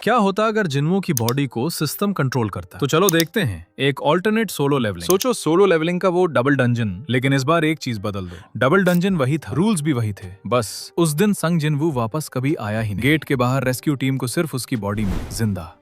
क्या होता अगर जिन्वो की बॉडी को सिस्टम कंट्रोल करता? तो चलो देखते हैं एक ऑल्टरनेट सोलो लेवलिंग। सोचो सोलो लेवलिंग का वो डबल डंजन, लेकिन इस बार एक चीज बदल दो। डबल डंजन वही था, रूल्स भी वही थे, बस उस दिन संग जिन्वू वापस कभी आया ही नहीं। गेट के बाहर रेस्क्यू टीम को सिर्फ उसकी बॉडी में जिंदा,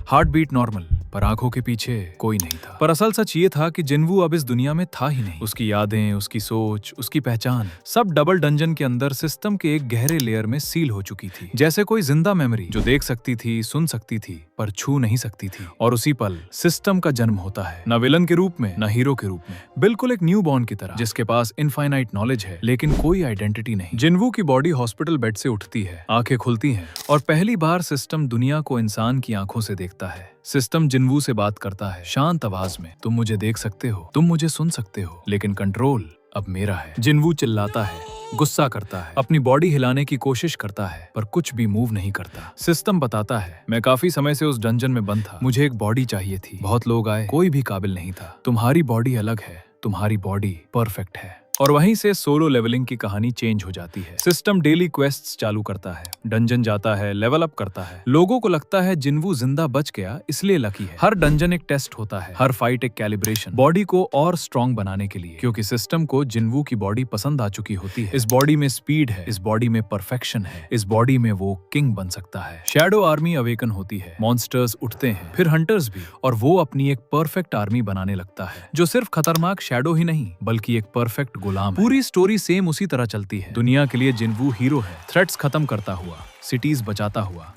हार्ट बीट नॉर्मल, पर आंखों के पीछे कोई नहीं था। पर असल सच ये था कि जिन्वू अब इस दुनिया में था ही नहीं। उसकी यादें, उसकी सोच, उसकी पहचान सब डबल डंजन के अंदर सिस्टम के एक गहरे लेयर में सील हो चुकी थी, जैसे कोई जिंदा मेमोरी जो देख सकती थी, सुन सकती थी, पर छू नहीं सकती थी। और उसी पल सिस्टम का जन्म होता है, न विलन के रूप में, न हीरो के रूप में, बिल्कुल एक न्यू बॉर्न की तरह, जिसके पास इनफाइनाइट नॉलेज है लेकिन कोई आइडेंटिटी नहीं। जिन्वू की बॉडी हॉस्पिटल बेड से उठती है, आंखें खुलती हैं और पहली बार सिस्टम दुनिया को इंसान की आंखों से देखता है। सिस्टम जिन्वू से बात करता है शांत आवाज में, तुम मुझे देख सकते हो, तुम मुझे सुन सकते हो, लेकिन कंट्रोल अब मेरा है। जिन्वू चिल्लाता है, गुस्सा करता है, अपनी बॉडी हिलाने की कोशिश करता है, पर कुछ भी मूव नहीं करता। सिस्टम बताता है, मैं काफी समय से उस डंजन में बंद था, मुझे एक बॉडी चाहिए थी, बहुत लोग आए, कोई भी काबिल नहीं था। तुम्हारी बॉडी अलग है, तुम्हारी बॉडी परफेक्ट है। और वहीं से सोलो लेवलिंग की कहानी चेंज हो जाती है। सिस्टम डेली क्वेस्ट्स चालू करता है, डंजन जाता है, लेवल अप करता है। लोगों को लगता है जिन्वू जिंदा बच गया इसलिए लकी है। हर डंजन एक टेस्ट होता है, हर फाइट एक कैलिब्रेशन, बॉडी को और स्ट्रॉन्ग बनाने के लिए, क्योंकि सिस्टम को जिन्वू की बॉडी पसंद आ चुकी होती है। इस बॉडी में स्पीड है, इस बॉडी में परफेक्शन है, इस बॉडी में वो किंग बन सकता है। शैडो आर्मी अवेकन होती है, मॉन्स्टर्स उठते हैं, फिर हंटर्स भी, और वो अपनी एक परफेक्ट आर्मी बनाने लगता है, जो सिर्फ खतरनाक शैडो ही नहीं बल्कि एक परफेक्ट गुलाम। पूरी स्टोरी सेम उसी तरह चलती है। दुनिया के लिए जिन्वू हीरो है, थ्रेट्स खत्म करता हुआ, सिटीज बचाता हुआ,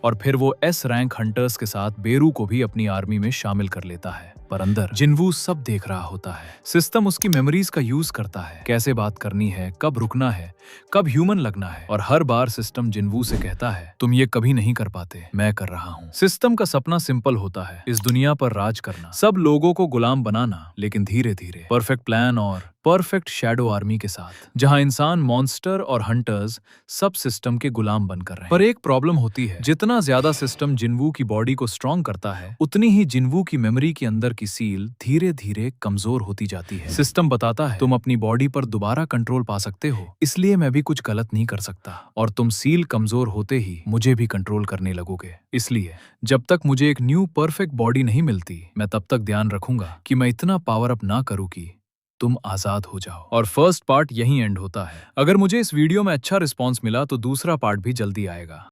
और फिर वो एस रैंक हंटर्स के साथ बेरू को भी अपनी आर्मी में शामिल कर लेता है। पर अंदर जिन्वू सब देख रहा होता है। सिस्टम उसकी मेमोरीज का यूज करता है, कैसे बात करनी है, कब रुकना है, कब ह्यूमन लगना है, और हर बार सिस्टम जिन्वू से कहता है, तुम ये कभी नहीं कर पाते, मैं कर रहा हूँ। सिस्टम का सपना सिंपल होता है, इस दुनिया पर राज करना, सब लोगों को गुलाम बनाना, लेकिन धीरे धीरे परफेक्ट प्लान और परफेक्ट शैडो आर्मी के साथ, जहां इंसान, मॉन्स्टर और हंटर्स सब सिस्टम के गुलाम बनकर रहे। पर एक प्रॉब्लम होती है, जितना ज्यादा सिस्टम जिन्वू की बॉडी को स्ट्रॉन्ग करता है, उतनी ही जिन्वू की मेमोरी के अंदर की सील धीरे धीरे कमजोर होती जाती है। सिस्टम बताता है, तुम अपनी बॉडी पर दोबारा कंट्रोल पा सकते हो, इसलिए मैं भी कुछ गलत नहीं कर सकता, और तुम सील कमजोर होते ही मुझे भी कंट्रोल करने लगोगे। इसलिए जब तक मुझे एक न्यू परफेक्ट बॉडी नहीं मिलती, मैं तब तक ध्यान रखूंगा कि मैं इतना पावर अप ना करूं कि तुम आजाद हो जाओ। और फर्स्ट पार्ट यहीं एंड होता है। अगर मुझे इस वीडियो में अच्छा रिस्पॉन्स मिला तो दूसरा पार्ट भी जल्दी आएगा।